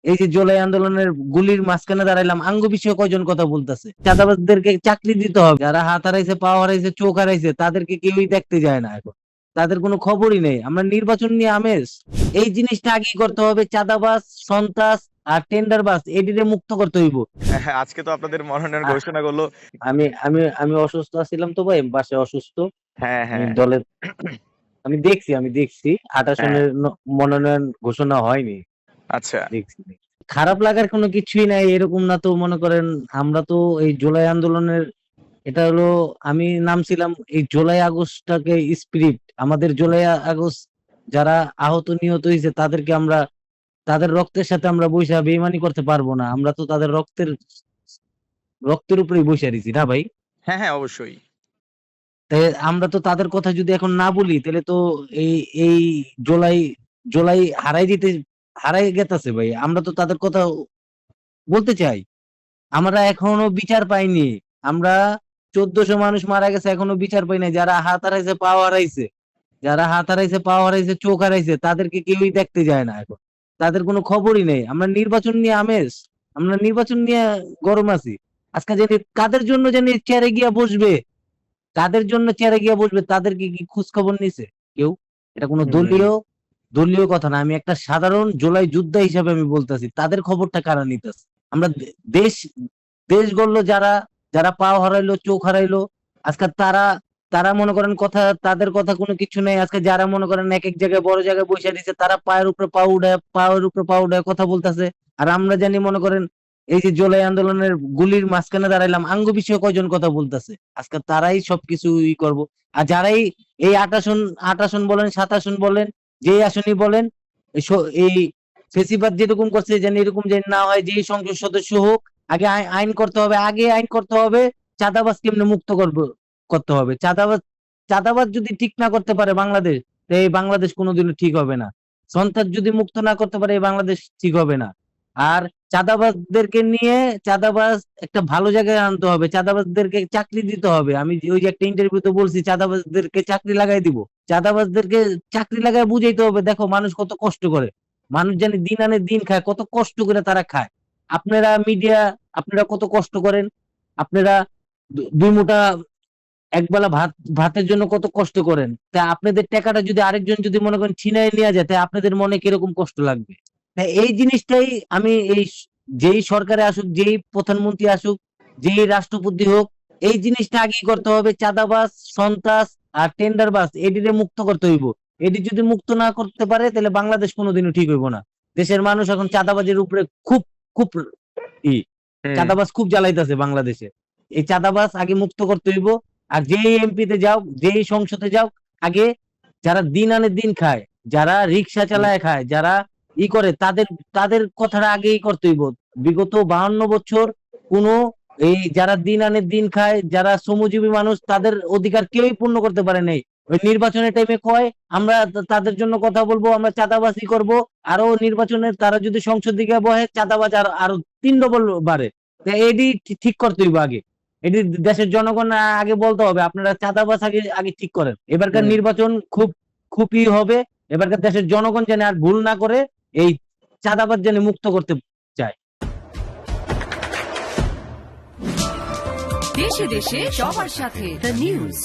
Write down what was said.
এই যে জুলাই আন্দোলনের গুলির মাঝখানে দাঁড়াইলাম, আঙ্গ বিষয়ে কয়জন কথা বলতেছে? চাঁদাবাজদেরকে চাকরি দিতে হবে, যারা হাত হারাইছে, পা হারাইছে, চোখ হারাইছে, তাদেরকে কেউই দেখতে যায় না এখন। তাদের কোনো খবরই নেই। আমরা নির্বাচন নিয়ে আমেজ, এই জিনিসটা আগেই করতে হবে। চাঁদাবাজ, সন্ত্রাস আর টেন্ডারবাজ এটিরে মুক্ত করতে হইব। হ্যাঁ, হ্যাঁ, আজকে তো আপনাদের মনোনয়ন আ- ঘোষণা করলো। আমি আমি আমি অসুস্থ ছিলাম তো ভাই, বাসায় অসুস্থ। হ্যাঁ, আমি হ্যাঁ, দলের আমি দেখছি 28 হ্যাঁ। সনের মনোনয়ন ঘোষণা হয়নি। আচ্ছা। দেখছি। খারাপ লাগার কোনো কিছুই নাই, এরকম না তো মনে করেন। আমরা তো এই জুলাই আন্দোলনের, এটা হলো, আমি নামছিলাম এই জুলাই আগস্টটাকে স্পিরিট। আমাদের জুলাই আগস্ট যারা আহত নিহত হয়েছে তাদেরকে আমরা তাদের রক্তের সাথে আমরা বৈশা বেইমানি করতে পারবো না। আমরা তো তাদের রক্তের উপরেই বসে রয়েছি না ভাই? হ্যাঁ, হ্যাঁ, অবশ্যই। তাই আমরা তো তাদের কথা যদি এখন না বলি, তাহলে তো এই এই জুলাই জুলাই হারাই গেতাছে ভাই। আমরা তো তাদের কথা বলতে চাই। আমরা এখনো বিচার পাইনি। আমরা 1400 মানুষ মারা গেছে, এখনো বিচার পাই নাই। যারা হাত হারাইছে, পা হারাইছে, চোখ হারাইছে, তাদেরকে কেউই দেখতে যায় না এখন। তাদের কোনো খবরই নেই। আমরা নির্বাচন নিয়ে আমেজ, আমরা নির্বাচন নিয়ে গরম আছি। আজকে জানি কাদের জন্য জানি চেয়ারে গিয়া বসবে, তাদেরকে কি খোঁজ খবর নিছে কেউ? এটা কোনো হুম। দলীয় কথা না। আমি একটা সাধারণ জুলাই যোদ্ধা হিসাবে আমি বলতেছি, তাদের খবরটা কারা নিতেছে? আমরা দেশ দেশ গড়লো যারা, যারা পা হারাইলো, চোখ হারাইলো, আজকে তারা তারা মনে করেন কথা, তাদের কথা কোনো কিছু নেই। আজকে যারা মনে করেন এক এক জায়গায় বড় জায়গায় বসে দিচ্ছে, তারা পায়ের উপরে পা উঠায় কথা বলতেছে। আর আমরা জানি মনে করেন এই যে জুলাই আন্দোলনের গুলির মাঝখানে দাঁড়াইলাম, আঙ্গ বিষয়ে কয়জন কথা বলতেছে? আজকে তারাই সবকিছু করব। আর যারাই এই 28 আসন বলেন, 7 আসন বলেন, যেই আসনই বলেন, এই ফেসিবাদ যেরকম করছে যেন এরকম যেন না হয়। যেই সংসদ সদস্য হোক, আগে আইন করতে হবে। চাঁদাবাজ কেমনে মুক্ত করতে হবে। চাঁদাবাজ যদি ঠিক না করতে পারে বাংলাদেশ, তো এই বাংলাদেশ কোনোদিনও ঠিক হবে না। সন্ত্রাস যদি মুক্ত না করতে পারে, এই বাংলাদেশ ঠিক হবে না। আর চাঁদাবাজদেরকে নিয়ে, চাঁদাবাজ একটা ভালো জায়গায় আনতে হবে, চাঁদাবাজদেরকে চাকরি দিতে হবে। আমি ওই যে একটা ইন্টারভিউতে বলছি, চাঁদাবাজদেরকে চাকরি লাগাই দিব। চাঁদাবাজদেরকে চাকরি লাগায় বুঝাইতে হবে, দেখো মানুষ কত কষ্ট করে, মানুষ জানি দিন আনে দিন খায়, কত কষ্ট করে তারা খায়। আপনারা মিডিয়া, আপনারা কত কষ্ট করেন। আপনারা দুই মুঠা একবেলা ভাতের জন্য কত কষ্ট করেন। তা আপনাদের টাকাটা যদি আরেকজন যদি মনে করেন ছিনায় নিয়ে যায়, তাই আপনাদের মনে কিরকম কষ্ট লাগবে? তাই এই জিনিসটাই আমি যেই সরকারে আসুক, যেই প্রধানমন্ত্রী আসুক, যেই রাষ্ট্রপতি হোক, এই জিনিসটা আগেই করতে হবে। চাঁদাবাজ, সন্ত্রাস আর টেন্ডারবাজ এটিরে মুক্ত করতে হইব। এটি যদি মুক্ত না করতে পারে, তাহলে বাংলাদেশ কোনোদিনও ঠিক হইব না। দেশের মানুষ এখন চাঁদাবাজের উপরে খুব খুব ই হুম। চাঁদাবাজ খুব জ্বালাইতেছে বাংলাদেশে। এই চাঁদাবাজ আগে মুক্ত করতে হইব। আর যেই এমপিতে যাও, যেই সংসদে যাও, আগে যারা দিন আনে দিন খায়, যারা রিক্সা চালায় খায়, যারা করে, তাদের তাদের কথাটা আগেই করতে হইব। বিগত 52 বছর কোনো এই যারা দিন আনে দিন খায়, যারা শ্রমজীবী মানুষ, তাদের অধিকার কেউই পূর্ণ করতে পারে নাই। ওই নির্বাচনের টাইমে কয় আমরা তাদের জন্য কথা বলবো, আমরা চাঁদাবাজি করব। আরো নির্বাচনের তারা যদি সংসদ দিকে বহে, চাঁদাবাজ আরো 3 ডবল বাড়ে। এটি ঠিক করতে হইব আগে। এটি দেশের জনগণ আগে বলতে হবে, আপনারা চাঁদাবাজ আগে আগে ঠিক করেন। এবারকার হুম। নির্বাচন খুবই হবে। এবারকার দেশের জনগণ যেন আর ভুল না করে, এই চাঁদাবাজ যেন মুক্ত করতে চায়। দেশে দেশে সবার সাথে দ্য নিউজ।